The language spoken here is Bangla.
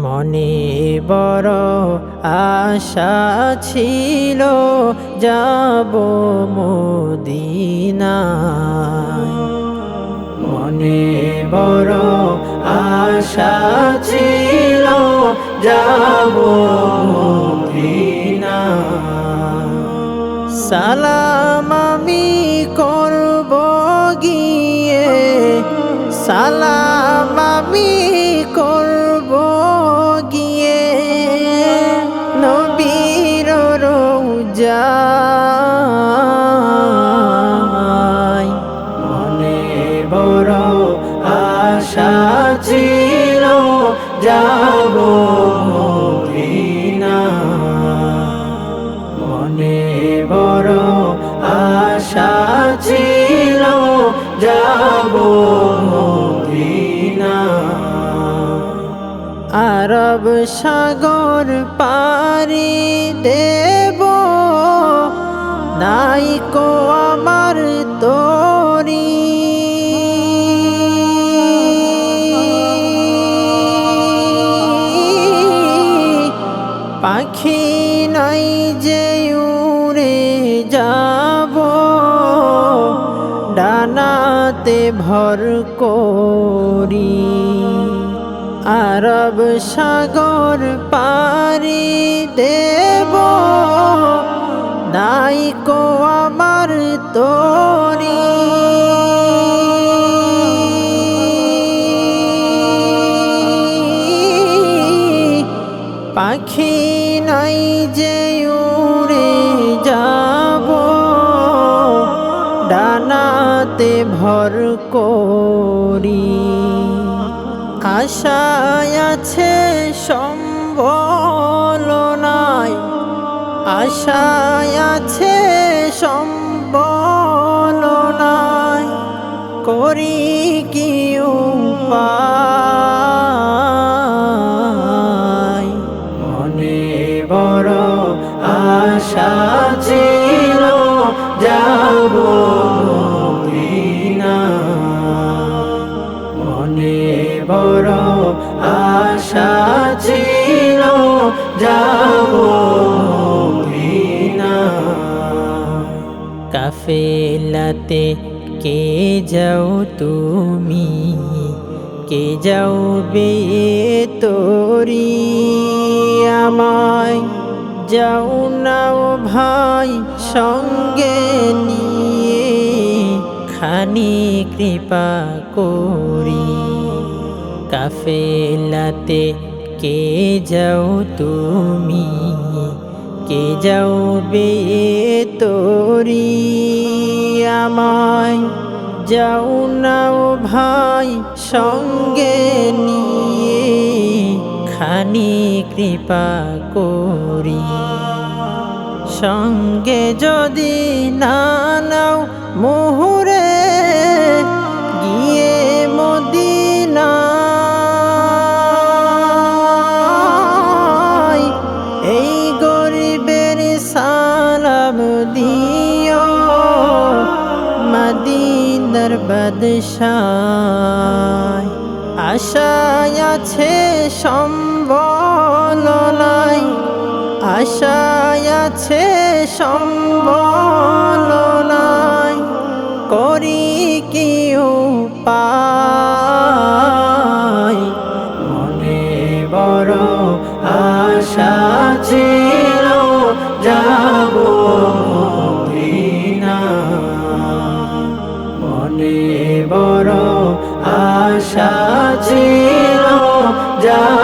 মনে বড় আশা ছিল যাব মদিনায়। মনে বড় আশা ছিল যাব মদিনায়। সালাম আমি করব গিয়ে, সালাম আমি করব গিয়ে নবীর রওজায়। মনে বড় আশা ছিল যাব মদিনায়। মনে বড় আশা ছিল যাব মদিনায়। আরব সাগর পাড়ি দেব, নাইকো আমার তরি। পাখি নাই যে উড়ে যাব, ডানাতে ভর করি। আরব সাগর পাড়ি দেব, নাইকো আমার তরি। পাখি নাই যে উড়ে যাব, ডানাতে ভর করি। আশায় আছে সম্বল নাই, আশায় আছে সম্বল নাই। করি কি উপায়। মনে বড় আশা ছিল যাব মদিনায়। মনে বড় আশা ছিল যাব মদিনায়। কাফেলাতে কে যাও তুমি, কে যাও বে তোরি। আমায় যাও নাও ভাই সঙ্গে নিয়ে, খানি কৃপা করি। কাফেলাতে কে যাও তুমি, কে যাও বে তোরি। আমায় যাও নাও ভাই সঙ্গে নিয়ে, খানি কৃপা করি। সঙ্গে যদি না নাও মুহুরে, গিয়ে মদিনায় এই গরিবের সালাম দিও, মদিনার বাদশায়। আশায় আছে সম্বল নাই, আশায় আছে সম্বল নাই। করি কি উপায়। মনে বড় আশা ছিল যাব মদিনায়। মনে বড় আশা ছিল যাব